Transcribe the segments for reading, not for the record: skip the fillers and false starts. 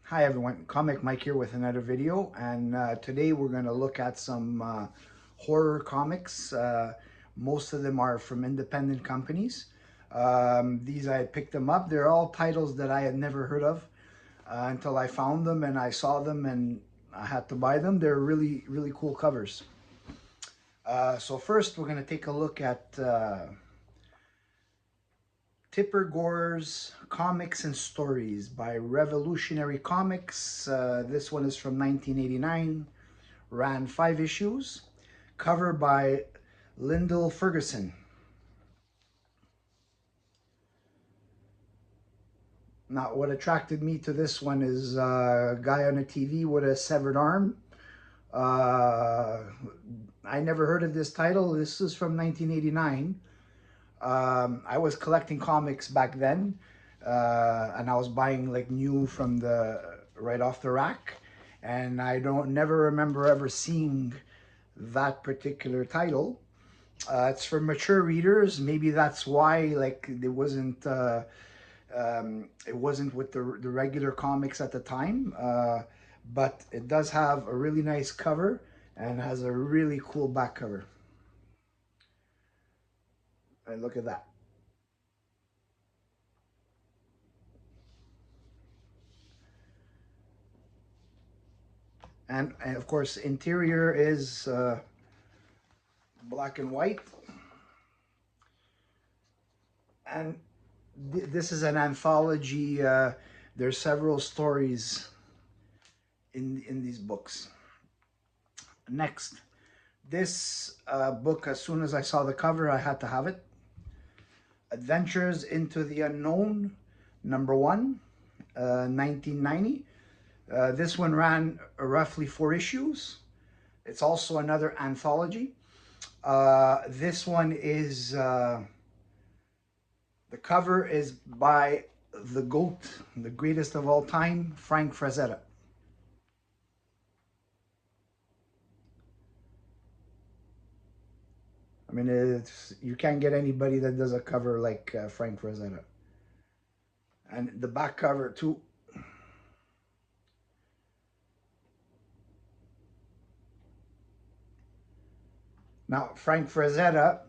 Hi everyone, Comic Mike here with another video, and today we're going to look at some horror comics. Most of them are from independent companies. These I picked them up. They're all titles that I had never heard of until I found them and I saw them and I had to buy them. They're really, really cool covers. So first we're going to take a look at Tipper Gore's Comics and Stories by Revolutionary Comics. This one is from 1989, ran 5 issues, cover by Lyndall Ferguson. Now, what attracted me to this one is a guy on a TV with a severed arm. Uh, I never heard of this title. This is from 1989. I was collecting comics back then, and I was buying like new from the right off the rack, and I don't never remember ever seeing that particular title. It's for mature readers. Maybe that's why like it wasn't with the regular comics at the time. But it does have a really nice cover and has a really cool back cover. And look at that. And of course, interior is black and white. And this is an anthology. There's several stories in these books. Next, this book, as soon as I saw the cover, I had to have it. Adventures into the Unknown, #1, 1990. This one ran roughly 4 issues. It's also another anthology. This one is the cover is by the GOAT, the greatest of all time, Frank Frazetta. I mean, you can't get anybody that does a cover like Frank Frazetta. And the back cover too. Now, Frank Frazetta,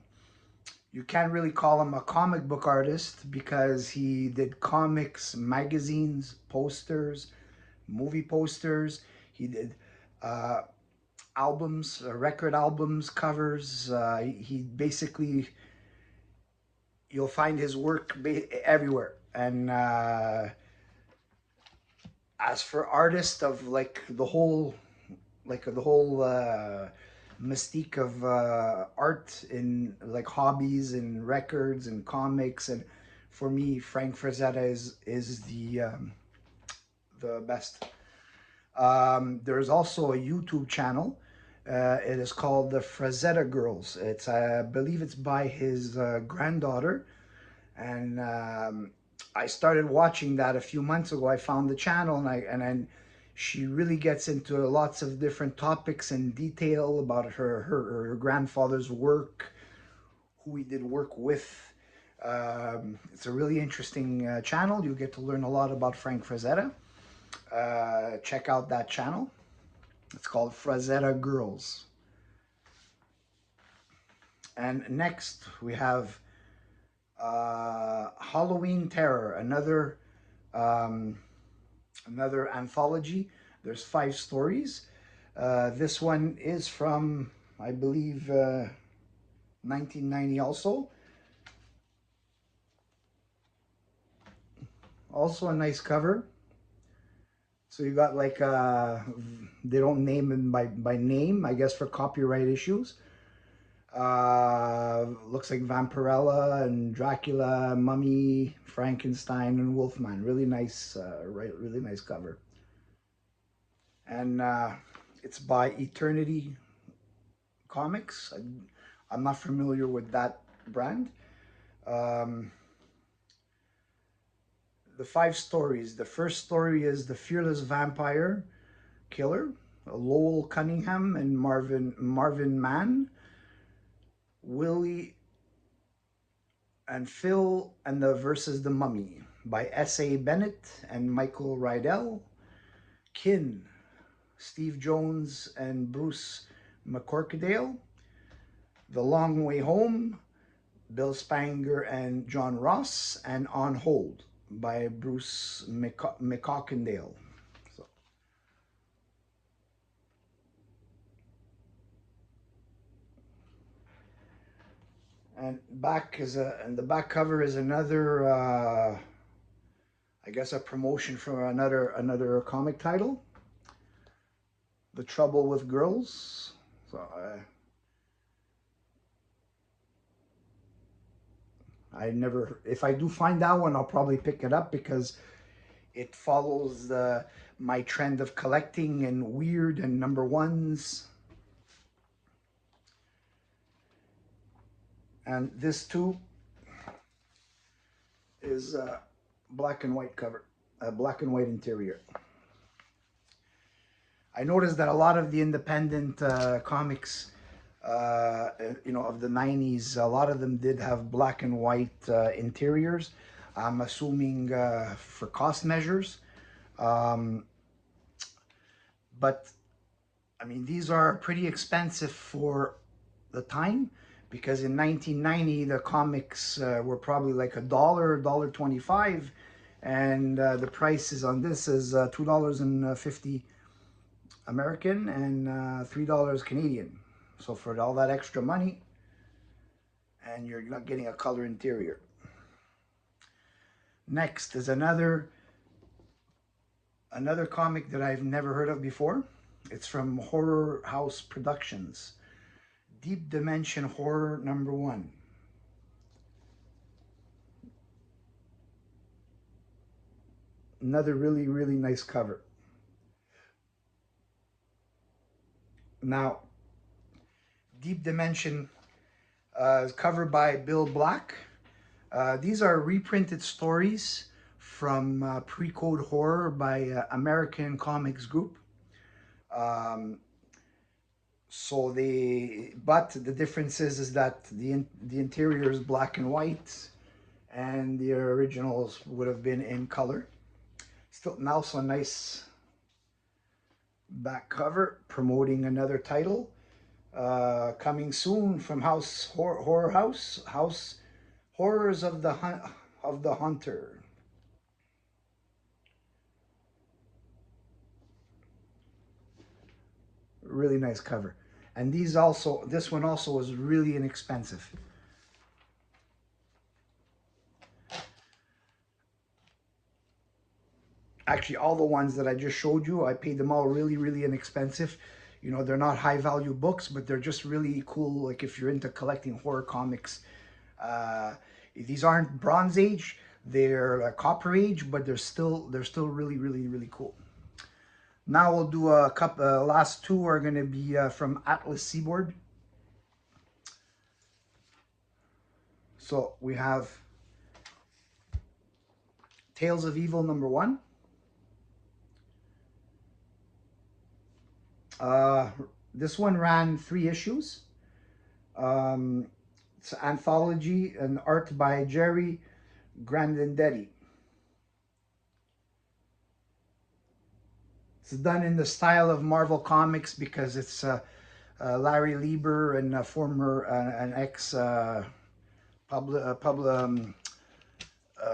you can't really call him a comic book artist because he did comics, magazines, posters, movie posters. He did uh, albums, record albums, covers. He basically, you'll find his work everywhere. And as for artists of like the whole mystique of art in like hobbies and records and comics, and for me, Frank Frazetta is the best. There's also a YouTube channel. It is called the Frazetta Girls. It's I believe it's by his granddaughter, and I started watching that a few months ago. I found the channel, and then she really gets into lots of different topics and detail about her grandfather's work, who he did work with. It's a really interesting channel. You get to learn a lot about Frank Frazetta. Check out that channel. It's called Frazetta Girls. And next we have Halloween Terror, um, another anthology. There's 5 stories. This one is from, I believe, 1990 also. Also a nice cover. So you got like, they don't name him by name, I guess for copyright issues. Looks like Vampirella and Dracula, Mummy, Frankenstein, and Wolfman. Really nice, really nice cover. And it's by Eternity Comics. I'm not familiar with that brand. Um, the 5 stories. The first story is The Fearless Vampire Killer, Lowell Cunningham and Marvin Mann, Willie and Phil and the versus the Mummy by S.A. Bennett and Michael Rydell. Kin, Steve Jones and Bruce McCorkadale. The Long Way Home, Bill Spanger and John Ross, and On Hold by Bruce McCorkadale. So, and the back cover is another, I guess, a promotion for another comic title, The Trouble with Girls. So I never, if I do find that one, I'll probably pick it up because it follows my trend of collecting and weird and number ones. And this too is a black and white cover, a black and white interior. I noticed that a lot of the independent comics, of the 90s, a lot of them did have black and white interiors. I'm assuming for cost measures. Um, but I mean, these are pretty expensive for the time because in 1990 the comics were probably like $1, $1.25, and the prices on this is $2.50 American and $3 Canadian. So for all that extra money, and you're not getting a color interior. Next is another comic that I've never heard of before. It's from Horror House Productions. Deep Dimension Horror #1. Another really, really nice cover. Now, Deep Dimension is covered by Bill Black. These are reprinted stories from Pre-Code Horror by American Comics Group. But the difference is that the interior is black and white, and the originals would have been in color. Still, now so nice back cover promoting another title coming soon from Horror House Horrors of the Hunter. Really nice cover, and this one also was really inexpensive. Actually, all the ones that I just showed you, I paid them all really, really inexpensive. You know, they're not high value books, but they're just really cool. Like if you're into collecting horror comics, uh, these aren't Bronze Age, they're Copper Age, but they're still really, really, really cool. Now we'll do a couple. Last two are going to be from Atlas Seaboard. So we have Tales of Evil #1. This one ran 3 issues. It's an anthology and art by Jerry Grandendetti. It's done in the style of Marvel Comics because it's Larry Lieber and an ex a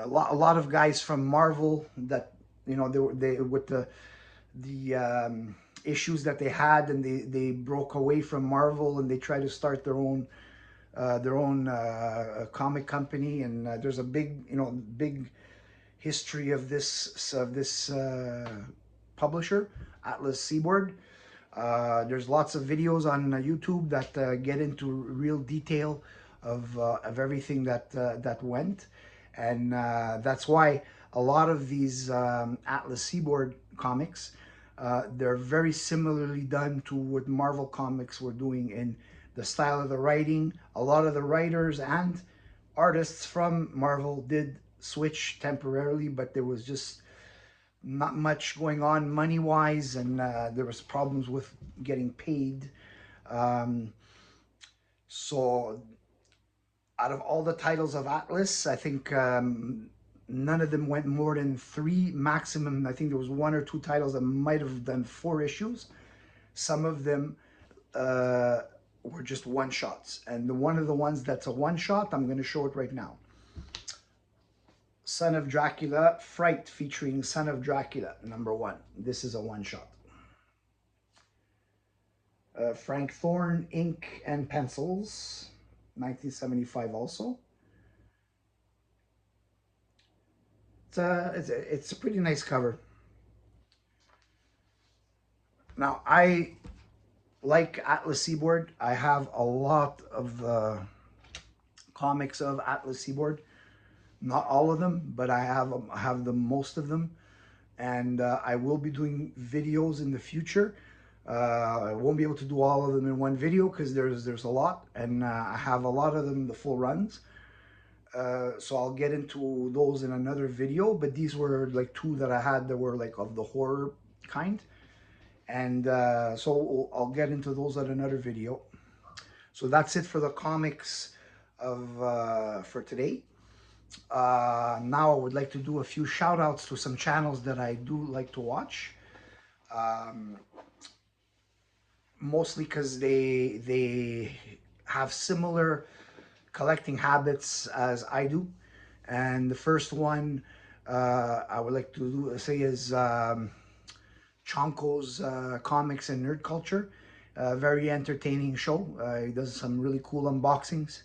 lot of guys from Marvel that they with the issues that they had, and they broke away from Marvel and they tried to start their own comic company, and there's a big history of this publisher, Atlas Seaboard. There's lots of videos on YouTube that get into real detail of everything that went, and that's why a lot of these Atlas Seaboard comics, they're very similarly done to what Marvel Comics were doing in the style of the writing. A lot of the writers and artists from Marvel did switch temporarily, but there was just not much going on money wise, and there was problems with getting paid. So out of all the titles of Atlas, I think None of them went more than 3 maximum. I think there was 1 or 2 titles that might have done 4 issues. Some of them were just one shots. And one of the ones that's a one shot, I'm going to show it right now. Son of Dracula, Fright featuring Son of Dracula, #1. This is a one shot. Frank Thorne, ink and pencils, 1975 also. It's a pretty nice cover. Now, I like Atlas Seaboard. I have a lot of the comics of Atlas Seaboard. Not all of them, but I have the most of them. And I will be doing videos in the future. I won't be able to do all of them in one video because there's a lot, and I have a lot of them, the full runs. So I'll get into those in another video, but these were like 2 that I had that were like of the horror kind. And so I'll get into those at another video. So that's it for the comics for today. Now I would like to do a few shout outs to some channels that I do like to watch. Mostly because they have similar collecting habits as I do. And the first one I would like to say is Chonko's Comics and Nerd Culture. Very entertaining show. He does some really cool unboxings.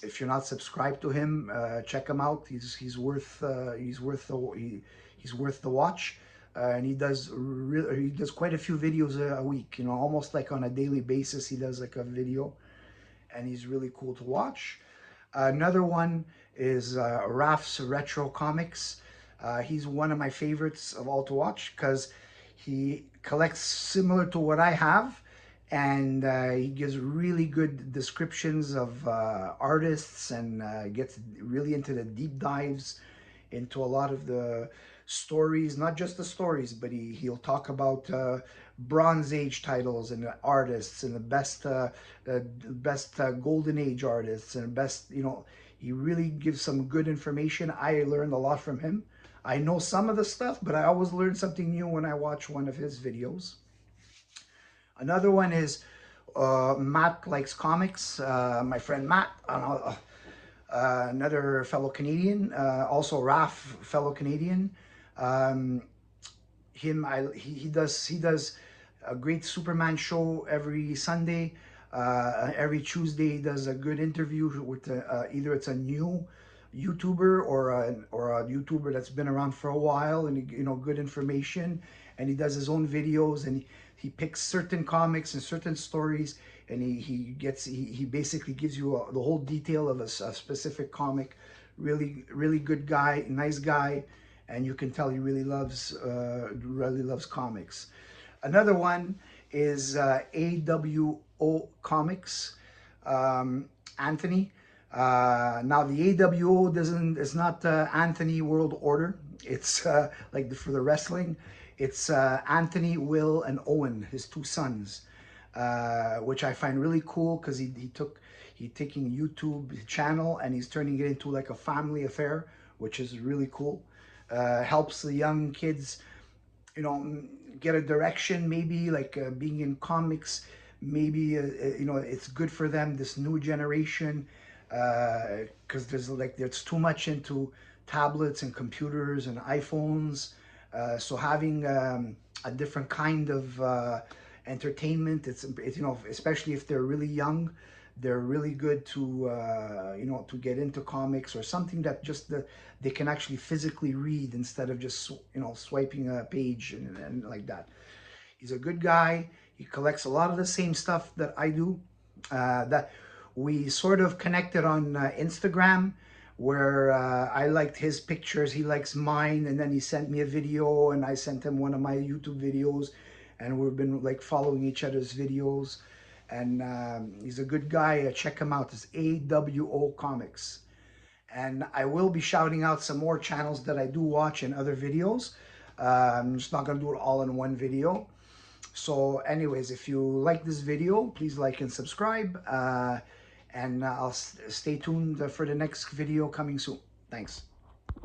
If you're not subscribed to him, check him out. He's worth the watch. And he does quite a few videos a week. You know, almost like on a daily basis. He does like a video, and he's really cool to watch. Another one is Raf's Retro Comics. He's one of my favorites of all to watch because he collects similar to what I have, and he gives really good descriptions of artists, and gets really into the deep dives into a lot of the stories, not just the stories, but he'll talk about Bronze Age titles and the artists and the best Golden Age artists and best, you know, he really gives some good information. I learned a lot from him. I know some of the stuff, but I always learn something new when I watch one of his videos. Another one is Matt Likes Comics. My friend Matt, another fellow Canadian, also Raf, fellow Canadian. He does a great Superman show every Sunday. Every Tuesday he does a good interview with either it's a new YouTuber or a YouTuber that's been around for a while, and you know, good information. And he does his own videos, and he picks certain comics and certain stories, and he basically gives you the whole detail of a specific comic. Really good guy, nice guy, and you can tell he really loves comics. Another one is AWO Comics, Anthony. Now the AWO is not Anthony World Order. It's like for the wrestling. It's Anthony, Will, and Owen, his 2 sons, which I find really cool because he's taking YouTube channel and he's turning it into like a family affair, which is really cool. Helps the young kids, you know, get a direction, maybe like being in comics. Maybe you know, it's good for them, this new generation, because there's too much into tablets and computers and iPhones. So having a different kind of entertainment, it's you know, especially if they're really young, they're really good to you know, to get into comics or something that just they can actually physically read instead of just, you know, swiping a page and like that. He's a good guy. He collects a lot of the same stuff that I do. That we sort of connected on Instagram, where I liked his pictures, he likes mine, and then he sent me a video and I sent him one of my YouTube videos, and we've been like following each other's videos. And he's a good guy. Check him out. It's AWO Comics. And I will be shouting out some more channels that I do watch in other videos. I'm just not going to do it all in one video. So anyways, if you like this video, please like and subscribe. And I'll stay tuned for the next video coming soon. Thanks.